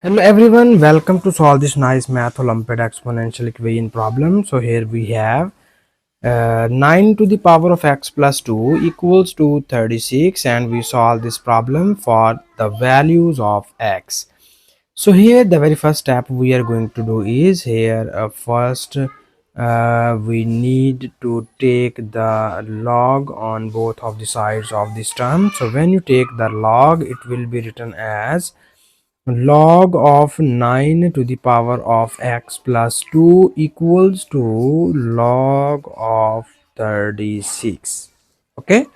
Hello everyone, welcome to solve this nice math Olympiad exponential equation problem. So here we have 9 to the power of x plus 2 equals to 36, and we solve this problem for the values of x. So here the very first step we are going to do is here first we need to take the log on both of the sides of this term. So when you take the log, it will be written as log of 9 to the power of x plus 2 equals to log of 36. Okay,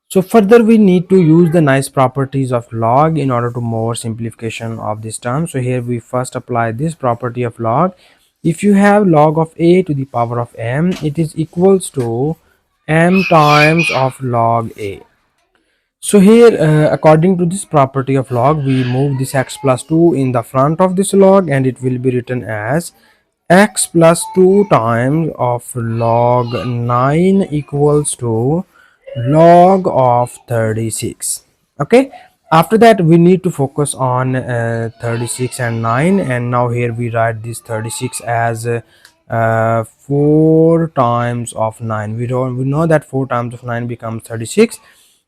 so further we need to use the nice properties of log in order to more simplification of this term. So here we first apply this property of log. If you have log of a to the power of m, it is equals to m times of log a. So here according to this property of log, we move this x plus 2 in the front of this log, and it will be written as x plus 2 times of log 9 equals to log of 36. Okay, after that we need to focus on 36 and 9, and now here we write this 36 as 4 times of 9. We know that 4 times of 9 becomes 36,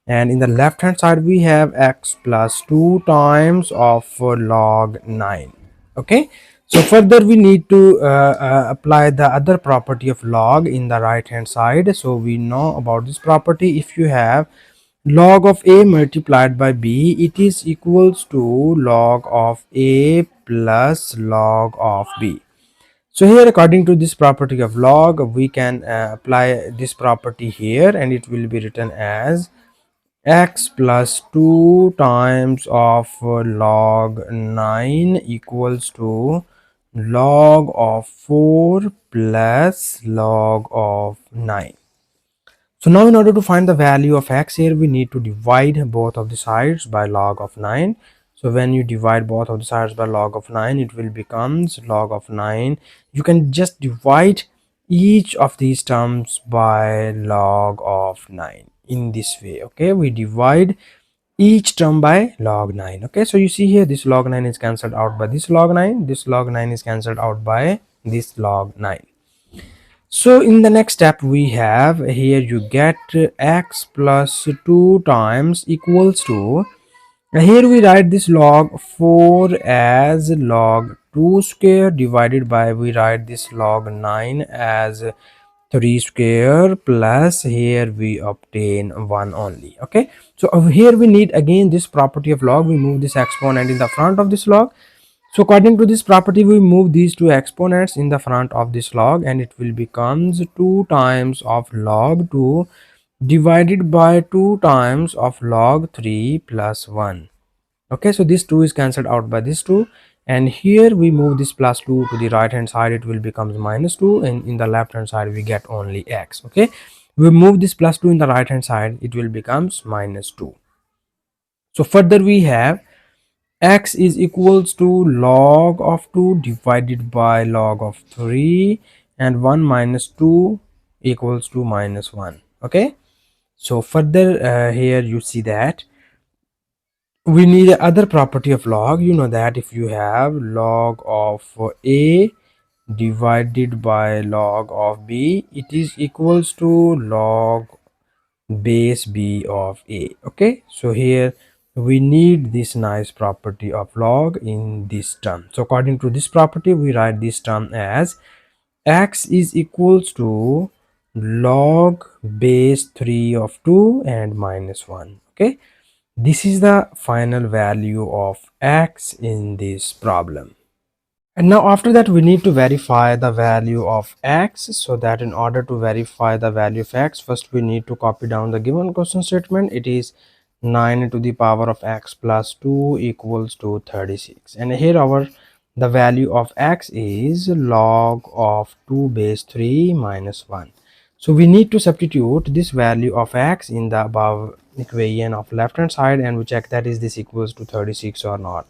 and in the left hand side we have x plus 2 times of log 9. Okay, so further we need to apply the other property of log in the right hand side. So we know about this property. If you have log of a multiplied by b, it is equals to log of a plus log of b. So here according to this property of log, we can apply this property here, and it will be written as x plus 2 times of log 9 equals to log of 4 plus log of 9. So now in order to find the value of x here, we need to divide both of the sides by log of 9. So when you divide both of the sides by log of 9, it will becomes log of 9. You can just divide each of these terms by log of 9 in this way. Okay, we divide each term by log 9. Okay, so you see here this log 9 is cancelled out by this log 9, this log 9 is cancelled out by this log 9. So in the next step we have here, you get x plus 2 times equals to, here we write this log 4 as log 2 square divided by, we write this log 9 as 3 square, plus here we obtain 1 only. Okay, so over here we need again this property of log. We move this exponent in the front of this log. So according to this property, we move these two exponents in the front of this log, and it will becomes 2 times of log 2 divided by 2 times of log 3 plus 1. Okay, so this 2 is cancelled out by this 2, and here we move this plus 2 to the right hand side, it will becomes minus 2, and in the left hand side we get only x. Okay, we move this plus 2 in the right hand side, it will becomes minus 2. So further we have x is equals to log of 2 divided by log of 3, and 1 minus 2 equals to minus 1. Okay, so further here you see that we need other property of log. You know that if you have log of a divided by log of b, it is equals to log base b of a. Okay, so here we need this nice property of log in this term. So according to this property, we write this term as x is equals to log base 3 of 2 and minus 1. Okay, this is the final value of x in this problem. And now after that we need to verify the value of x. So that in order to verify the value of x, first we need to copy down the given question statement. It is 9 to the power of x plus 2 equals to 36, and here our the value of x is log of 2 base 3 minus 1. So we need to substitute this value of x in the above equation of left hand side, and we check that is this equals to 36 or not.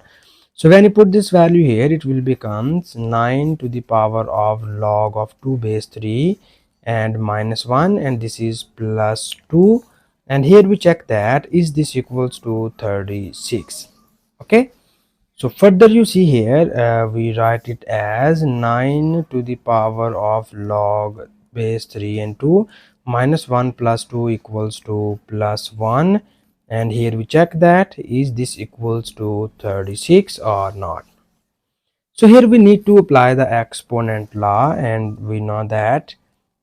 So when you put this value here, it will becomes 9 to the power of log of 2 base 3 and minus 1, and this is plus 2, and here we check that is this equals to 36. Okay, So further you see here, we write it as 9 to the power of log base 3 and 2 minus 1 plus 2 equals to plus 1, and here we check that is this equals to 36 or not. So here we need to apply the exponent law, and we know that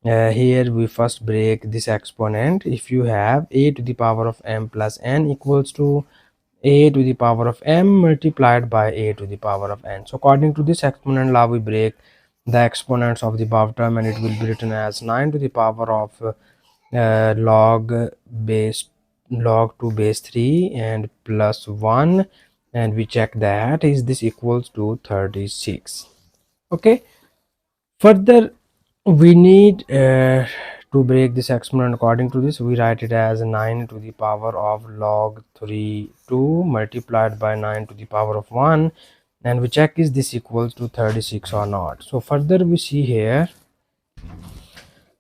here we first break this exponent. If you have a to the power of m plus n equals to a to the power of m multiplied by a to the power of n. So according to this exponent law, we break the exponents of the above term, and it will be written as 9 to the power of log base log 2 base 3 and plus 1, and we check that is this equals to 36. Okay, further we need to break this exponent. According to this, we write it as 9 to the power of log 3 2 multiplied by 9 to the power of 1, and we check is this equals to 36 or not. So further we see here,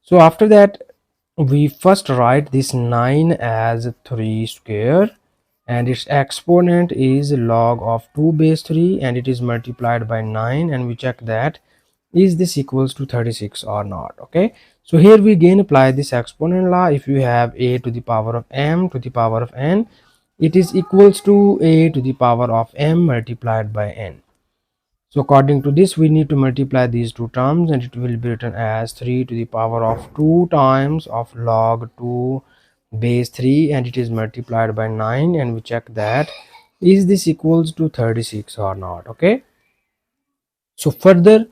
so after that we first write this 9 as 3 square, and its exponent is log of 2 base 3, and it is multiplied by 9, and we check that is this equals to 36 or not. Okay, so here we again apply this exponent law. If you have a to the power of m to the power of n, it is equals to a to the power of m multiplied by n. So according to this, we need to multiply these two terms, and it will be written as 3 to the power of 2 times of log 2 base 3, and it is multiplied by 9, and we check that is this equals to 36 or not. Okay, so further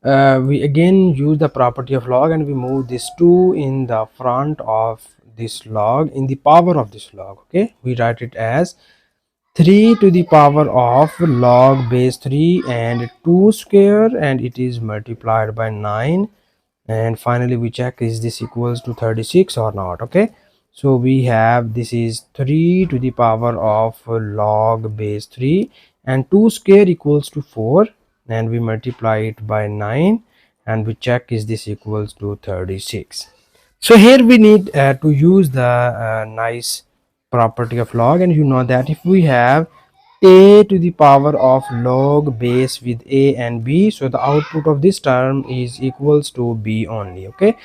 we again use the property of log, and we move this 2 in the front of this log in the power of this log. Okay, we write it as 3 to the power of log base 3 and 2 square, and it is multiplied by 9, and finally we check is this equals to 36 or not. Okay, so we have this is 3 to the power of log base 3 and 2 square equals to 4, and we multiply it by 9, and we check is this equals to 36. So here we need to use the nice property of log, and you know that if we have a to the power of log base with a and b, so the output of this term is equals to b only. Okay,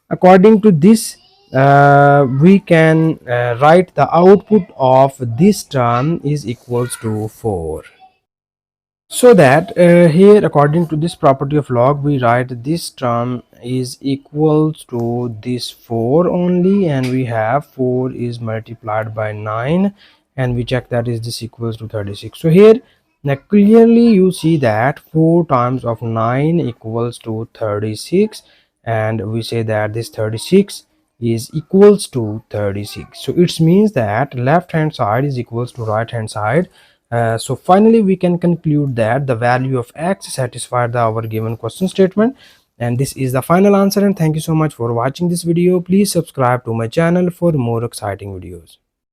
according to this, we can write the output of this term is equals to 4. So that here according to this property of log, we write this term is equals to this 4 only, and we have 4 is multiplied by 9, and we check that is this equals to 36. So here now clearly you see that 4 times of 9 equals to 36, and we say that this 36 is equals to 36. So it means that left hand side is equals to right hand side. So finally we can conclude that the value of x satisfied our given question statement, and this is the final answer. And thank you so much for watching this video. Please subscribe to my channel for more exciting videos.